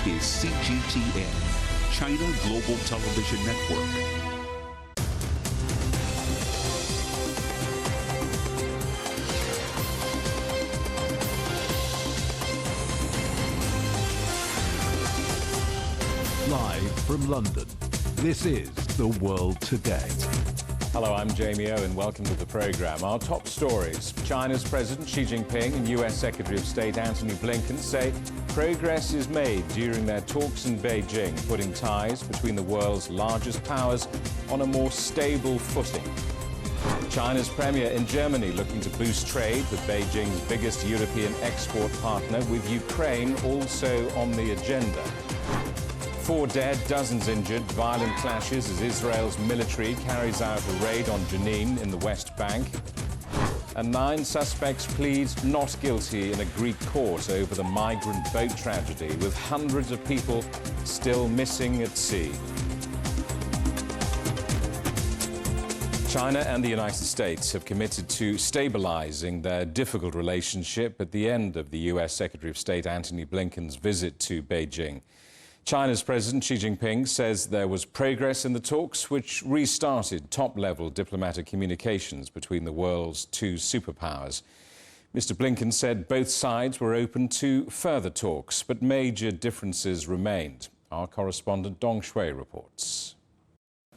is CGTN, China Global Television Network. Live from London, this is The World Today. Hello, I'm Jamie Owen. Welcome to the programme. Our top stories. China's President Xi Jinping and US Secretary of State Antony Blinken say progress is made during their talks in Beijing, putting ties between the world's largest powers on a more stable footing. China's premier in Germany looking to boost trade with Beijing's biggest European export partner, with Ukraine also on the agenda. 4 dead, dozens injured, violent clashes as Israel's military carries out a raid on Jenin in the West Bank. And 9 suspects plead not guilty in a Greek court over the migrant boat tragedy, with hundreds of people still missing at sea. China and the United States have committed to stabilizing their difficult relationship at the end of the US Secretary of State Antony Blinken's visit to Beijing. China's President Xi Jinping says there was progress in the talks which restarted top-level diplomatic communications between the world's 2 superpowers. Mr. Blinken said both sides were open to further talks, but major differences remained. Our correspondent Dong Shui reports.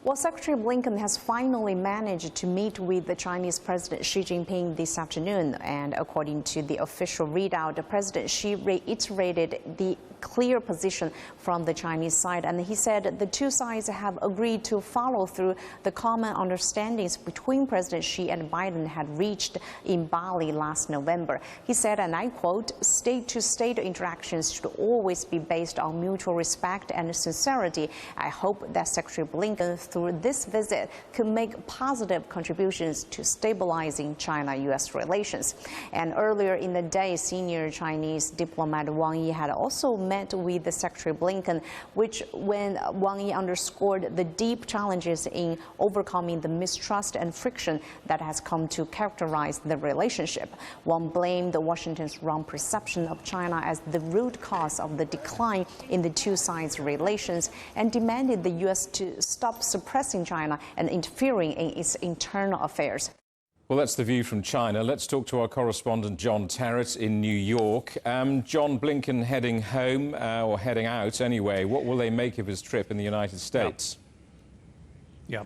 Well, Secretary Blinken has finally managed to meet with the Chinese President Xi Jinping this afternoon. And according to the official readout, President Xi reiterated the clear position from the Chinese side. And he said the 2 sides have agreed to follow through the common understandings between President Xi and Biden had reached in Bali last November. He said, and I quote, "State-to-state interactions should always be based on mutual respect and sincerity. I hope that Secretary Blinken, through this visit, could make positive contributions to stabilizing China-U.S. relations." And earlier in the day, senior Chinese diplomat Wang Yi had also met with the Secretary Blinken, when Wang Yi underscored the deep challenges in overcoming the mistrust and friction that has come to characterize the relationship. Wang blamed Washington's wrong perception of China as the root cause of the decline in the 2 sides' relations and demanded the U.S. to stop suppressing China and interfering in its internal affairs. Well, that's the view from China. Let's talk to our correspondent John Terrett in New York. John, Blinken heading home, or heading out anyway. What will they make of his trip in the United States? Yeah.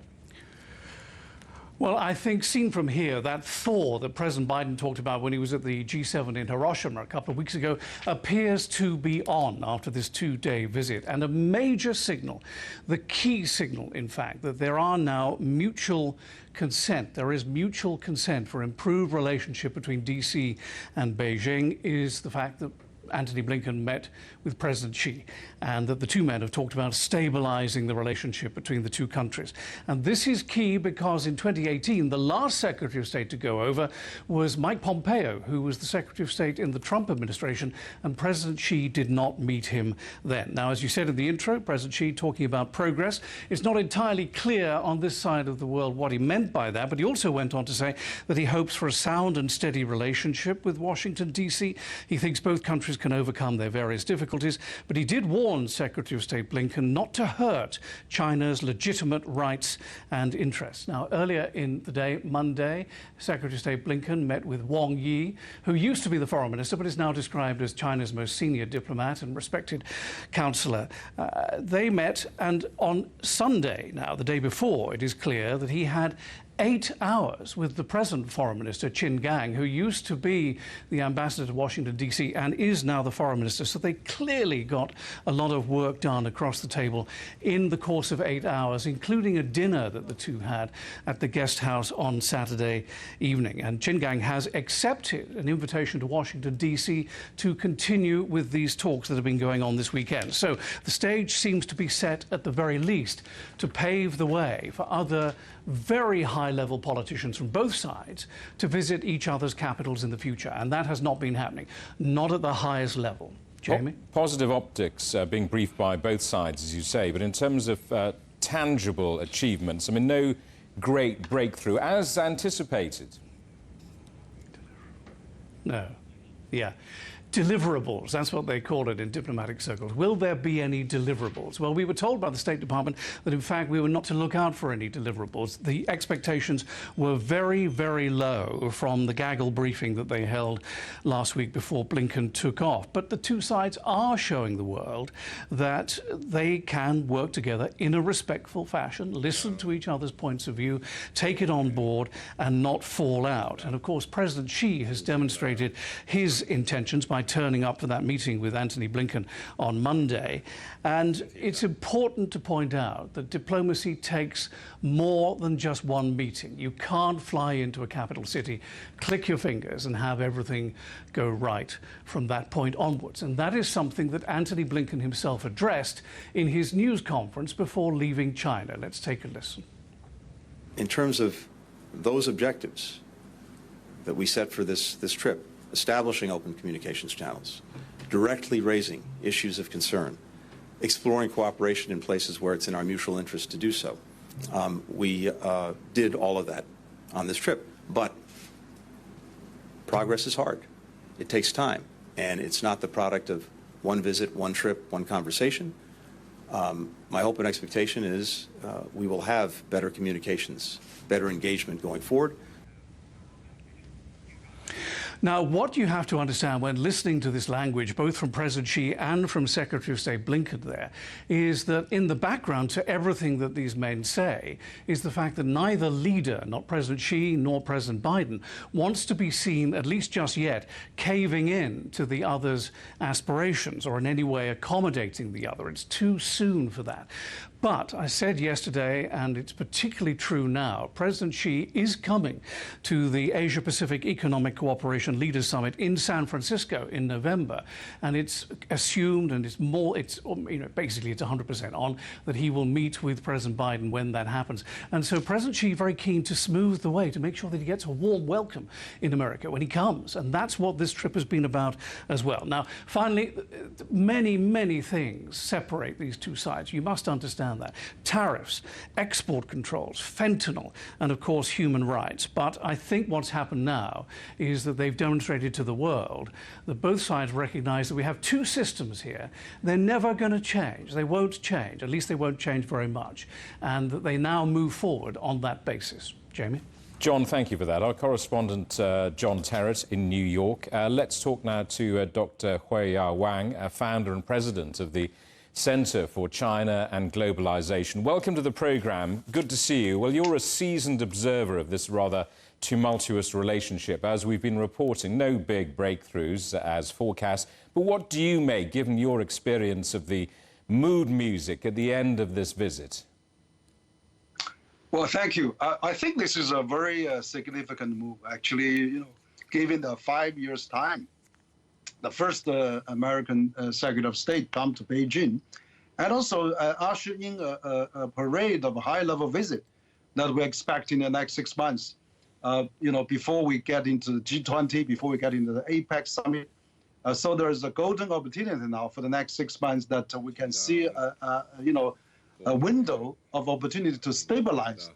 Well, I think seen from here, that thaw that President Biden talked about when he was at the G7 in Hiroshima a couple of weeks ago appears to be on after this 2-day visit. And a major signal, the key signal, in fact, that there are now mutual consent. There is mutual consent for improved relationship between D.C. and Beijing is the fact that Antony Blinken met with President Xi, and that the 2 men have talked about stabilizing the relationship between the 2 countries. And this is key because in 2018, the last Secretary of State to go over was Mike Pompeo, who was the Secretary of State in the Trump administration, and President Xi did not meet him then. Now, as you said in the intro, President Xi talking about progress. It's not entirely clear on this side of the world what he meant by that, but he also went on to say that he hopes for a sound and steady relationship with Washington, D.C. He thinks both countries can overcome their various difficulties, but he did warn Secretary of State Blinken not to hurt China's legitimate rights and interests. Now, earlier in the day, Monday, Secretary of State Blinken met with Wang Yi, who used to be the foreign minister, but is now described as China's most senior diplomat and respected counselor. They met, and on Sunday, now the day before, it is clear that he had 8 hours with the present Foreign Minister, Qin Gang, who used to be the ambassador to Washington, D.C. and is now the Foreign Minister. So they clearly got a lot of work done across the table in the course of 8 hours, including a dinner that the 2 had at the guest house on Saturday evening. And Qin Gang has accepted an invitation to Washington, D.C. to continue with these talks that have been going on this weekend. So the stage seems to be set, at the very least, to pave the way for other very high-level politicians from both sides to visit each other's capitals in the future. And that has not been happening, not at the highest level. Jamie? Positive optics being briefed by both sides, as you say, but in terms of tangible achievements, I mean, no great breakthrough, as anticipated. No. Yeah. Deliverables, that's what they call it in diplomatic circles. Will there be any deliverables? Well, we were told by the State Department that, in fact, we were not to look out for any deliverables. The expectations were very, very low from the gaggle briefing that they held last week before Blinken took off. But the two sides are showing the world that they can work together in a respectful fashion, listen to each other's points of view, take it on board, and not fall out. And, of course, President Xi has demonstrated his intentions by turning up for that meeting with Antony Blinken on Monday. And it's important to point out that diplomacy takes more than just one meeting. You can't fly into a capital city, click your fingers, and have everything go right from that point onwards. And that is something that Antony Blinken himself addressed in his news conference before leaving China. Let's take a listen. In terms of those objectives that we set for this trip, establishing open communications channels, directly raising issues of concern, exploring cooperation in places where it's in our mutual interest to do so. We did all of that on this trip, but progress is hard. It takes time, and it's not the product of one visit, one trip, one conversation. My hope and expectation is we will have better communications, better engagement going forward. Now, what you have to understand when listening to this language, both from President Xi and from Secretary of State Blinken there, is that in the background to everything that these men say is the fact that neither leader, not President Xi nor President Biden, wants to be seen, at least just yet, caving in to the other's aspirations or in any way accommodating the other. It's too soon for that. But I said yesterday, and it's particularly true now, President Xi is coming to the Asia-Pacific Economic Cooperation Leaders Summit in San Francisco in November. And it's assumed, and basically it's 100% on, that he will meet with President Biden when that happens. And so President Xi very keen to smooth the way, to make sure that he gets a warm welcome in America when he comes. And that's what this trip has been about as well. Now, finally, many, many things separate these two sides. You must understand that. Tariffs, export controls, fentanyl, and of course human rights. But I think what's happened now is that they've demonstrated to the world that both sides recognize that we have two systems here. They're never going to change. They won't change. At least they won't change very much. And that they now move forward on that basis. Jamie? John, thank you for that. Our correspondent, John Terrett in New York. Let's talk now to Dr. Huiya Wang, founder and president of the Center for China and Globalization. Welcome to the programme. Good to see you. Well, you're a seasoned observer of this rather tumultuous relationship. As we've been reporting, no big breakthroughs as forecast. But what do you make, given your experience of the mood music at the end of this visit? Well, thank you. I think this is a very significant move, actually, given the 5 years' time. The first American Secretary of State come to Beijing, and also usher in a parade of high-level visit that we expect in the next 6 months. Before we get into the G20, before we get into the APEC summit. So there is a golden opportunity now for the next 6 months that we can see a window of opportunity to stabilize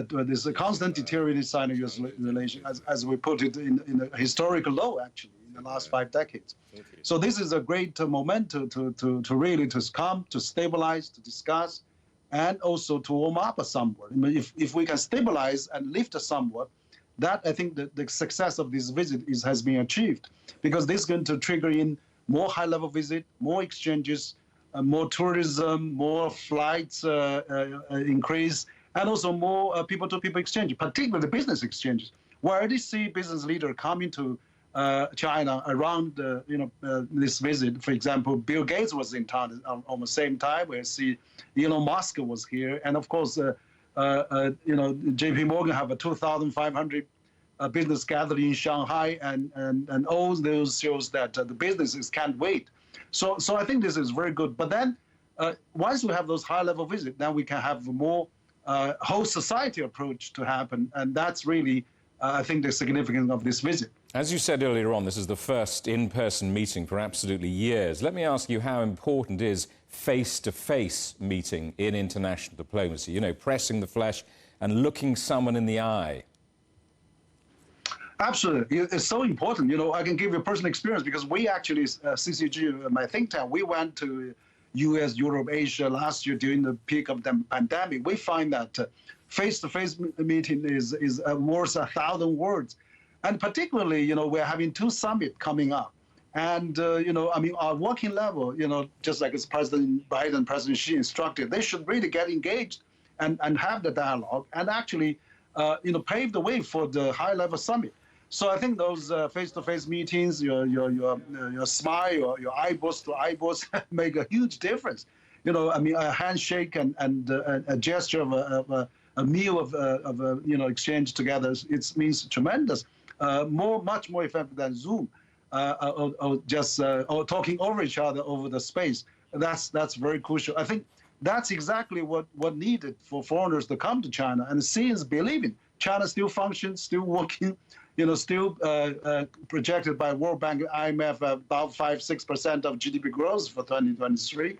this constant deteriorating Sino-US relation, as we put it in a historical low, actually, in the last 5 decades. So this is a great moment to really come, to stabilize, to discuss, and also to warm up somewhat. I mean, if we can stabilize and lift somewhat, that I think the success of this visit has been achieved, because this is going to trigger in more high-level visit, more exchanges, more tourism, more flights increase, and also more people-to-people exchange, particularly business exchanges. We already see business leaders coming to China around this visit. For example, Bill Gates was in town on the same time. We see Elon Musk was here, and of course, J.P. Morgan have a 2,500 business gathering in Shanghai, and all those shows that the businesses can't wait. So I think this is very good. But then, once we have those high-level visits, then we can have a more whole society approach to happen, and that's really, I think, the significance of this visit. As you said earlier on, this is the first in-person meeting for absolutely years. Let me ask you, how important is face-to-face meeting in international diplomacy? Pressing the flesh and looking someone in the eye. Absolutely. It's so important. You know, I can give you a personal experience because we actually, CCG, my think tank, we went to US, Europe, Asia last year during the peak of the pandemic. We find that face-to-face meeting is worth 1,000 words. And particularly, you know, we're having 2 summits coming up. And, you know, I mean, our working level, you know, just like as President Biden, President Xi instructed, they should really get engaged and have the dialogue and actually, you know, pave the way for the high-level summit. So I think those face-to-face meetings, your smile, your eyeballs to eyeballs make a huge difference. You know, I mean, a handshake and a gesture of a meal of you know, exchange together, it means tremendous. Much more effective than Zoom, or just or talking over each other over the space. That's very crucial. I think that's exactly what needed for foreigners to come to China and see is believing. China still functions, still working. You know, still projected by World Bank, IMF, about 5-6% of GDP growth for 2023.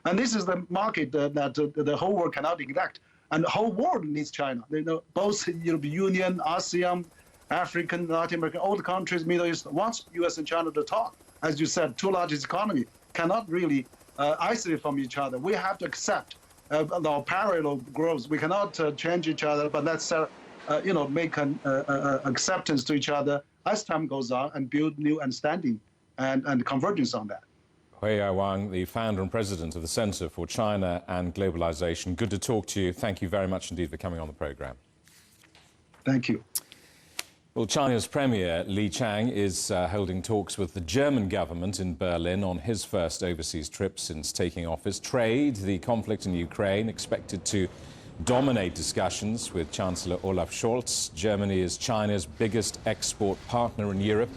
And this is the market that the whole world cannot neglect. And the whole world needs China. You know, both European Union, ASEAN, African, Latin American, all the countries, Middle East, wants US and China to talk. As you said, 2 largest economies cannot really isolate from each other. We have to accept our parallel growth. We cannot change each other, but let's you know, make an acceptance to each other as time goes on and build new understanding and convergence on that. Huiyao Wang, the founder and president of the Center for China and Globalization. Good to talk to you. Thank you very much indeed for coming on the program. Thank you. Well, China's Premier Li Qiang is holding talks with the German government in Berlin on his first overseas trip since taking office. Trade, the conflict in Ukraine, expected to dominate discussions with Chancellor Olaf Scholz. Germany is China's biggest export partner in Europe,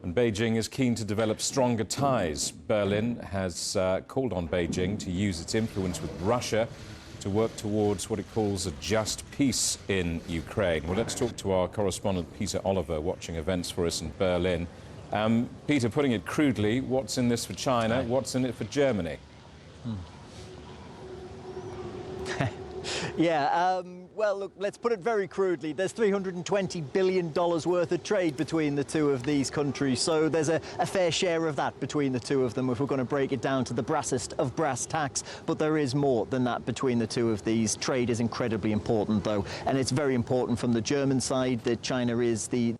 and Beijing is keen to develop stronger ties. Berlin has called on Beijing to use its influence with Russia to work towards what it calls a just peace in Ukraine. Well, let's talk to our correspondent Peter Oliver, watching events for us in Berlin. Peter, putting it crudely, what's in this for China? What's in it for Germany? Yeah, well, look, let's put it very crudely. There's $320 billion worth of trade between the two of these countries, so there's a fair share of that between the two of them if we're going to break it down to the brassest of brass tacks. But there is more than that between the two of these. Trade is incredibly important, though, and it's very important from the German side that China is the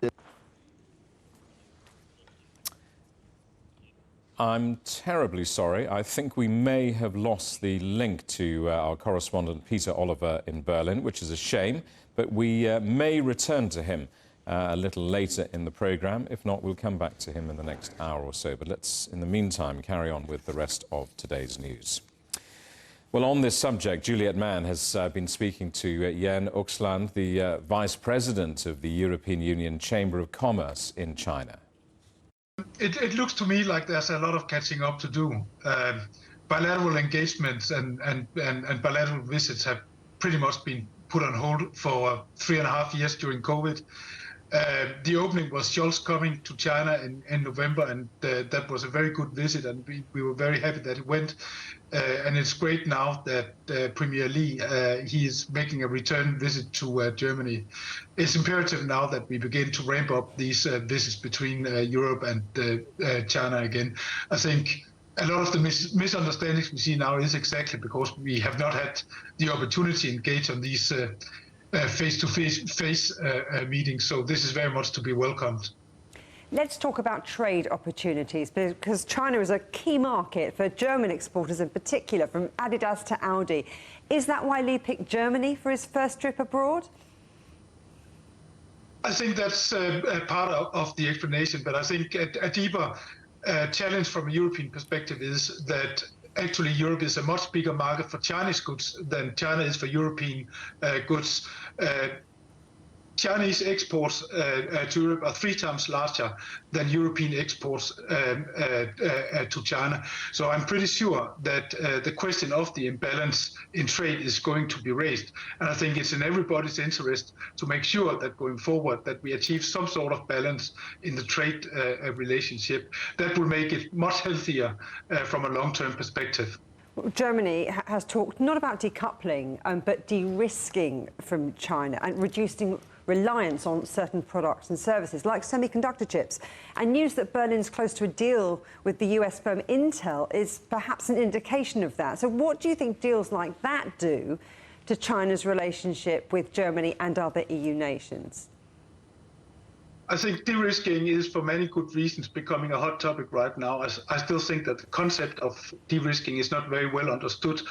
I'm terribly sorry. I think we may have lost the link to our correspondent Peter Oliver in Berlin, which is a shame, but we may return to him a little later in the programme. If not, we'll come back to him in the next hour or so. But let's, in the meantime, carry on with the rest of today's news. Well, on this subject, Juliet Mann has been speaking to Yen Uxland, the Vice President of the European Union Chamber of Commerce in China. It looks to me like there's a lot of catching up to do. Bilateral engagements and bilateral visits have pretty much been put on hold for 3.5 years during COVID. The opening was Scholz coming to China in November, and that was a very good visit, and we were very happy that it went. And it's great now that Premier Li, he is making a return visit to Germany. It's imperative now that we begin to ramp up these visits between Europe and China again. I think a lot of the misunderstandings we see now is exactly because we have not had the opportunity to engage on these face-to-face meetings. So this is very much to be welcomed. Let's talk about trade opportunities, because China is a key market for German exporters in particular, from Adidas to Audi. Is that why Li picked Germany for his first trip abroad? I think that's part of the explanation, but I think a deeper challenge from a European perspective is that actually Europe is a much bigger market for Chinese goods than China is for European goods. Chinese exports to Europe are 3 times larger than European exports to China. So I'm pretty sure that the question of the imbalance in trade is going to be raised. And I think it's in everybody's interest to make sure that going forward that we achieve some sort of balance in the trade relationship. That will make it much healthier from a long-term perspective. Germany has talked not about decoupling, but de-risking from China and reducing reliance on certain products and services, like semiconductor chips. And news that Berlin's close to a deal with the US firm Intel is perhaps an indication of that. So what do you think deals like that do to China's relationship with Germany and other EU nations? I think de-risking is, for many good reasons, becoming a hot topic right now. I still think that the concept of de-risking is not very well understood.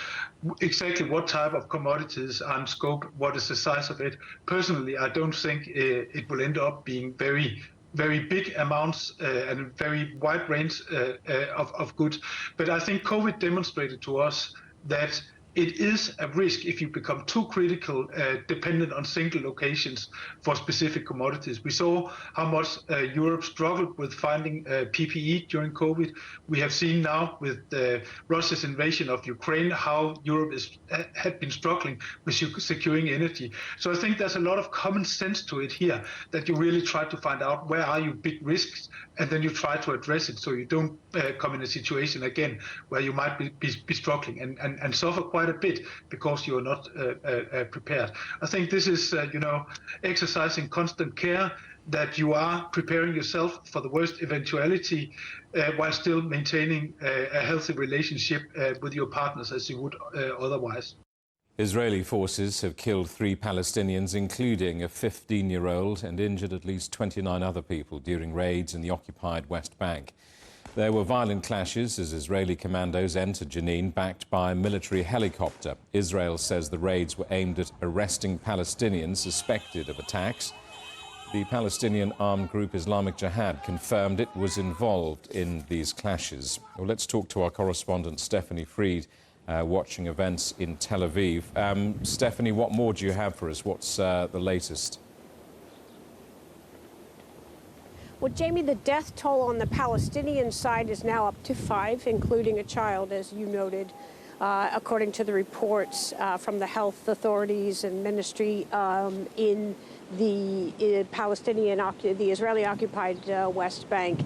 Exactly what type of commodities are in scope, what is the size of it. Personally, I don't think it will end up being very big amounts and a very wide range of goods. But I think COVID demonstrated to us that it is a risk if you become too critical, dependent on single locations for specific commodities. We saw how much Europe struggled with finding PPE during COVID. We have seen now with Russia's invasion of Ukraine how Europe had been struggling with securing energy. So I think there's a lot of common sense to it here, that you really try to find out where are your big risks, and then you try to address it so you don't come in a situation again where you might be struggling and suffer quite a bit because you are not prepared. I think this is, exercising constant care, that you are preparing yourself for the worst eventuality while still maintaining a healthy relationship with your partners as you would otherwise. Israeli forces have killed 3 Palestinians, including a 15-year-old, and injured at least 29 other people during raids in the occupied West Bank. There were violent clashes as Israeli commandos entered Jenin, backed by a military helicopter. Israel says the raids were aimed at arresting Palestinians suspected of attacks. The Palestinian armed group Islamic Jihad confirmed it was involved in these clashes. Well, let's talk to our correspondent Stephanie Fried, watching events in Tel Aviv. Stephanie, what more do you have for us? What's the latest? Well, Jamie, the death toll on the Palestinian side is now up to 5, including a child, as you noted, according to the reports from the health authorities and ministry in the the Israeli-occupied West Bank.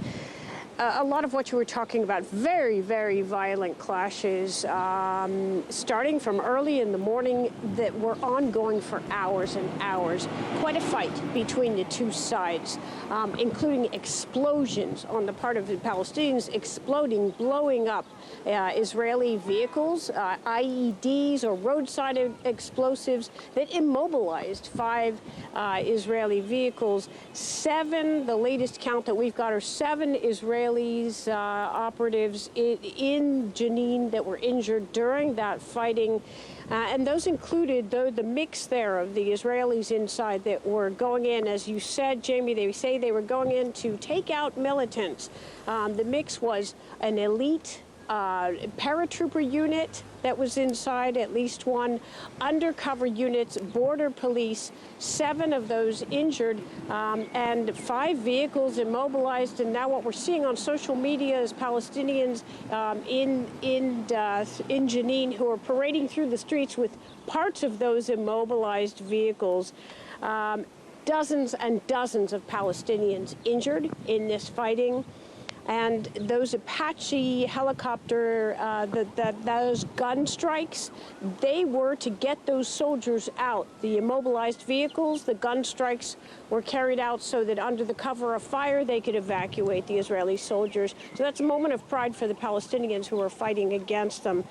A lot of what you were talking about, very, very violent clashes, starting from early in the morning that were ongoing for hours and hours. Quite a fight between the two sides, including explosions on the part of the Palestinians, blowing up Israeli vehicles, IEDs or roadside explosives that immobilized 5 Israeli vehicles. 7, the latest count that we've got, are 7 Israelis, operatives in Jenin that were injured during that fighting. And those included, though, the mix there of the Israelis inside that were going in, as you said, Jamie, they say they were going in to take out militants. The mix was an elite paratrooper unit that was inside, at least 1, undercover units, border police, 7 of those injured, and 5 vehicles immobilized. And now what we're seeing on social media is Palestinians in Jenin who are parading through the streets with parts of those immobilized vehicles. Dozens and dozens of Palestinians injured in this fighting. And those Apache helicopter, those gun strikes, they were to get those soldiers out. The immobilized vehicles, the gun strikes were carried out so that under the cover of fire, they could evacuate the Israeli soldiers. So that's a moment of pride for the Palestinians who are fighting against them.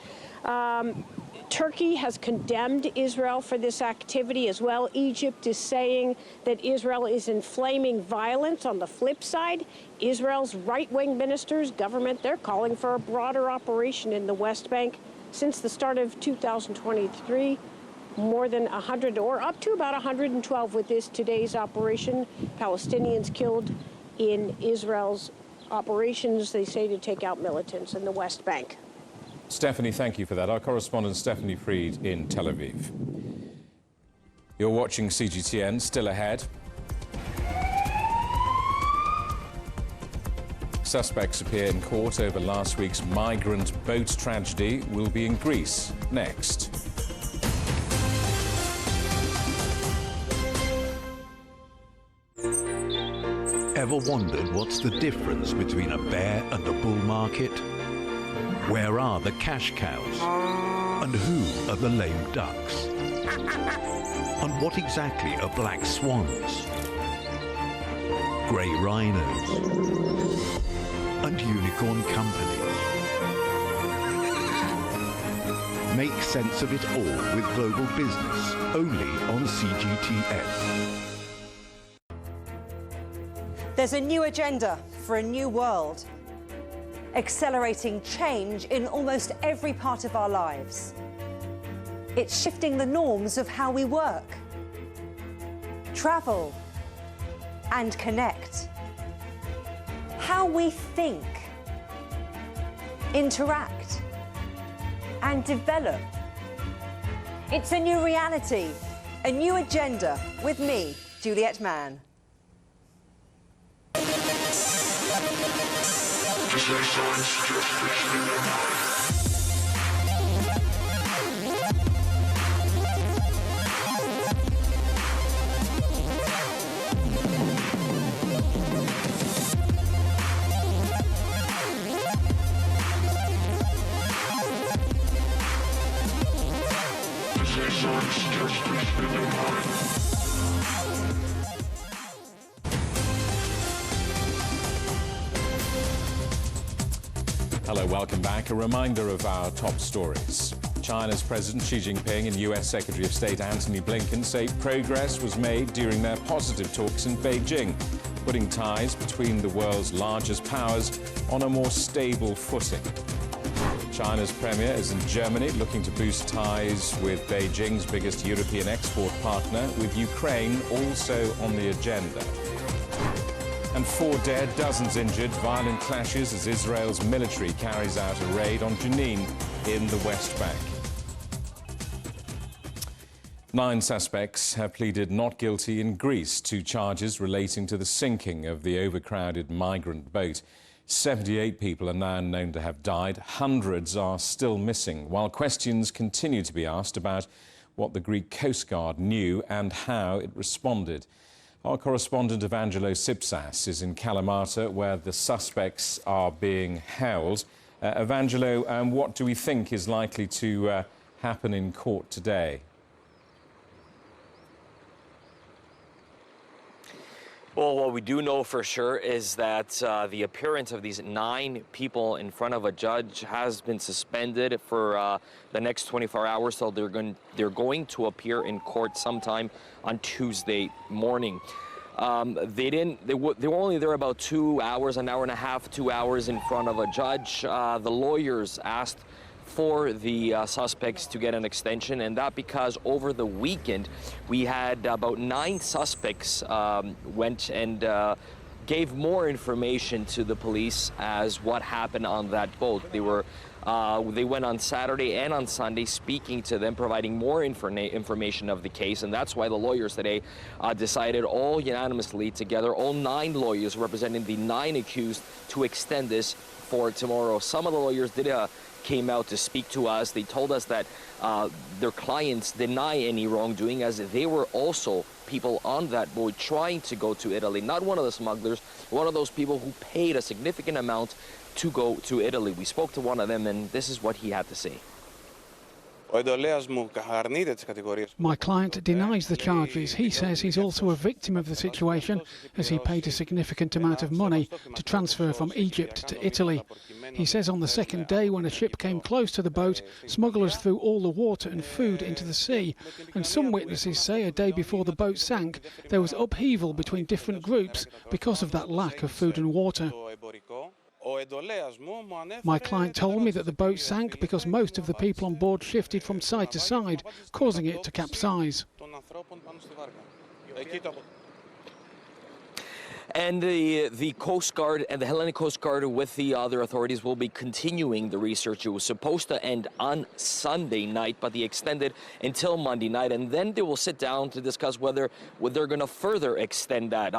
Turkey has condemned Israel for this activity as well. Egypt is saying that Israel is inflaming violence. On the flip side, Israel's right-wing ministers, government, they're calling for a broader operation in the West Bank. Since the start of 2023, more than 100, or up to about 112 with today's operation, Palestinians killed in Israel's operations, they say, to take out militants in the West Bank. Stephanie, thank you for that. Our correspondent Stephanie Fried in Tel Aviv. You're watching CGTN. Still ahead. Suspects appear in court over last week's migrant boat tragedy. Will be in Greece next. Ever wondered what's the difference between a bear and a bull market? Where are the cash cows? And who are the lame ducks? And what exactly are black swans, grey rhinos, and unicorn companies? Make sense of it all with Global Business, only on CGTN. There's a new agenda for a new world, accelerating change in almost every part of our lives. It's shifting the norms of how we work, travel, and connect. How we think, interact, and develop. It's a new reality, a new agenda with me, Juliette Mann. Hello, welcome back. A reminder of our top stories. China's President Xi Jinping and US Secretary of State Antony Blinken say progress was made during their positive talks in Beijing, putting ties between the world's largest powers on a more stable footing. China's premier is in Germany, looking to boost ties with Beijing's biggest European export partner, with Ukraine also on the agenda. And 4 dead, dozens injured, violent clashes as Israel's military carries out a raid on Jenin in the West Bank. 9 suspects have pleaded not guilty in Greece to charges relating to the sinking of the overcrowded migrant boat. 78 people are now known to have died. Hundreds are still missing, while questions continue to be asked about what the Greek Coast Guard knew and how it responded. Our correspondent Evangelo Sipsas is in Kalamata, where the suspects are being held. Evangelo, what do we think is likely to happen in court today? Well, what we do know for sure is that the appearance of these 9 people in front of a judge has been suspended for the next 24 hours, so they're going to appear in court sometime on Tuesday morning. They were only there about 2 hours, an hour and a half, 2 hours in front of a judge. The lawyers asked for the suspects to get an extension, and that because over the weekend we had about 9 suspects went and gave more information to the police as what happened on that boat. They went on Saturday and on Sunday speaking to them, providing more information of the case, and that's why the lawyers today decided all unanimously together, all 9 lawyers representing the 9 accused, to extend this for tomorrow. Some of the lawyers came out to speak to us. They told us that their clients deny any wrongdoing, as they were also people on that boat trying to go to Italy. Not one of the smugglers, one of those people who paid a significant amount to go to Italy. We spoke to one of them, and this is what he had to say. My client denies the charges. He says he's also a victim of the situation, as he paid a significant amount of money to transfer from Egypt to Italy. He says on the second day, when a ship came close to the boat, smugglers threw all the water and food into the sea. And some witnesses say a day before the boat sank, there was upheaval between different groups because of that lack of food and water. My client told me that the boat sank because most of the people on board shifted from side to side, causing it to capsize. And the Coast Guard and the Hellenic Coast Guard with the other authorities will be continuing the research. It was supposed to end on Sunday night, but they extended until Monday night, and then they will sit down to discuss whether they're going to further extend that.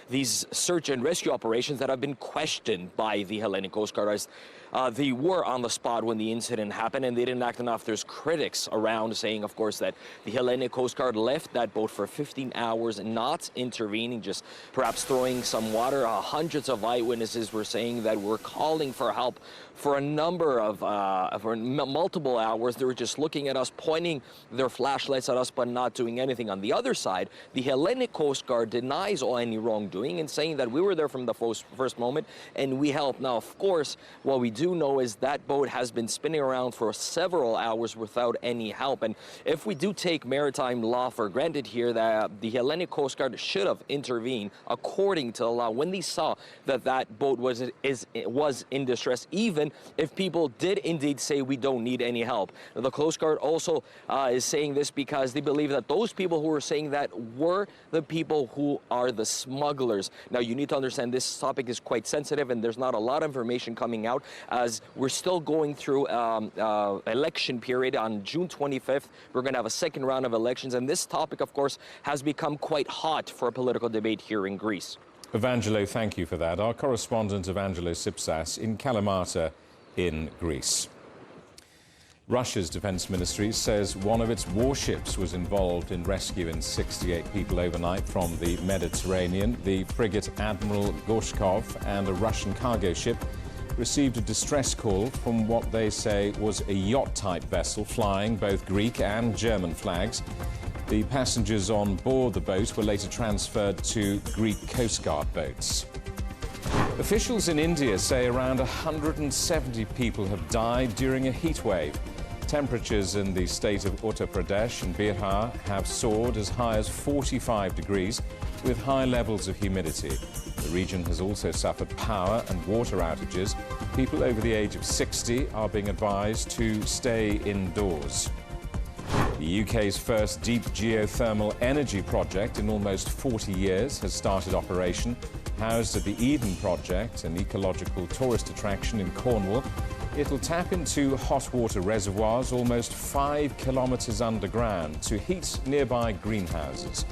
These search and rescue operations that have been questioned by the Hellenic Coast Guard, as they were on the spot when the incident happened, and they didn't act enough. There's critics around saying, of course, that the Hellenic Coast Guard left that boat for 15 hours, not intervening, just perhaps throwing bring some water. Hundreds of eyewitnesses were saying that we're calling for help for a number of, for multiple hours. They were just looking at us, pointing their flashlights at us, but not doing anything. On the other side, the Hellenic Coast Guard denies all any wrongdoing and saying that we were there from the first moment and we helped. Now, of course, what we do know is that boat has been spinning around for several hours without any help. And if we do take maritime law for granted here, that the Hellenic Coast Guard should have intervened according to the law when they saw that that boat was in distress, even if people did indeed say we don't need any help. The Coast Guard also is saying this because they believe that those people who were saying that were the people who are the smugglers. Now, you need to understand this topic is quite sensitive and there's not a lot of information coming out as we're still going through election period. On June 25th, we're going to have a second round of elections, and this topic, of course, has become quite hot for a political debate here in Greece. Evangelo, thank you for that. Our correspondent Evangelo Sipsas in Kalamata in Greece. Russia's defense ministry says one of its warships was involved in rescuing 68 people overnight from the Mediterranean. The frigate Admiral Gorshkov and a Russian cargo ship received a distress call from what they say was a yacht-type vessel flying both Greek and German flags. The passengers on board the boat were later transferred to Greek Coast Guard boats. Officials in India say around 170 people have died during a heat wave. Temperatures in the state of Uttar Pradesh and Bihar have soared as high as 45 degrees, with high levels of humidity. The region has also suffered power and water outages. People over the age of 60 are being advised to stay indoors. The UK's first deep geothermal energy project in almost 40 years has started operation. Housed at the Eden Project, an ecological tourist attraction in Cornwall, it'll tap into hot water reservoirs almost 5 kilometres underground to heat nearby greenhouses.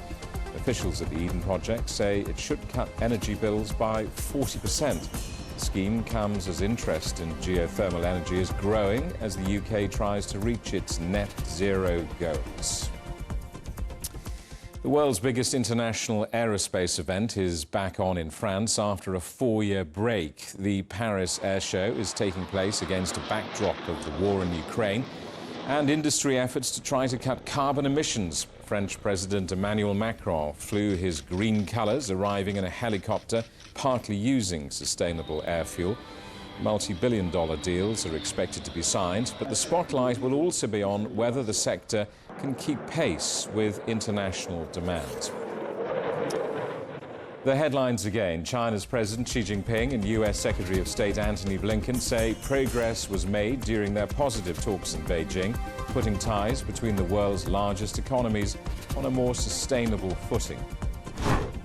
Officials at the Eden Project say it should cut energy bills by 40%. The scheme comes as interest in geothermal energy is growing as the UK tries to reach its net zero goals. The world's biggest international aerospace event is back on in France after a 4-year break. The Paris Air Show is taking place against a backdrop of the war in Ukraine and industry efforts to try to cut carbon emissions. French President Emmanuel Macron flew his green colours, arriving in a helicopter, partly using sustainable air fuel. Multi-billion-dollar deals are expected to be signed, but the spotlight will also be on whether the sector can keep pace with international demand. The headlines again. China's President Xi Jinping and US Secretary of State Antony Blinken say progress was made during their positive talks in Beijing, putting ties between the world's largest economies on a more sustainable footing.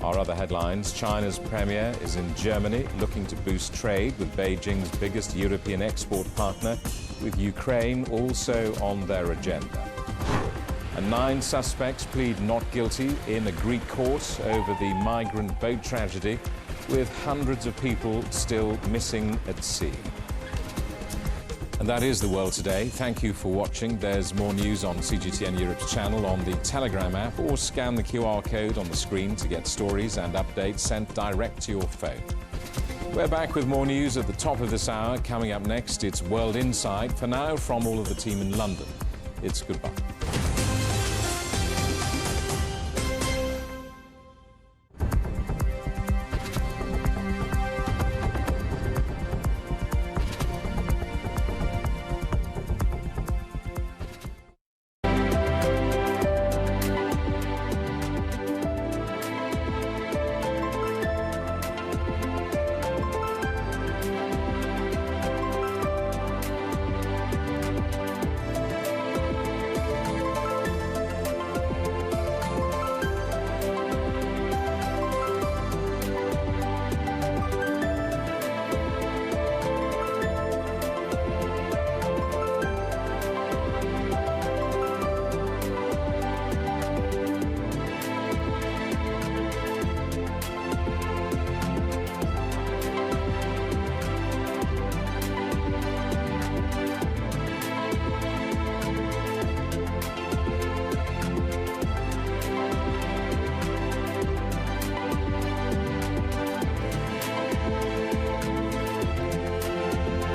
Our other headlines: China's premier is in Germany looking to boost trade with Beijing's biggest European export partner, with Ukraine also on their agenda. And 9 suspects plead not guilty in a Greek court over the migrant boat tragedy, with hundreds of people still missing at sea. And that is The World Today. Thank you for watching. There's more news on CGTN Europe's channel, on the Telegram app, or scan the QR code on the screen to get stories and updates sent direct to your phone. We're back with more news at the top of this hour. Coming up next, it's World Insight. For now, from all of the team in London, it's goodbye.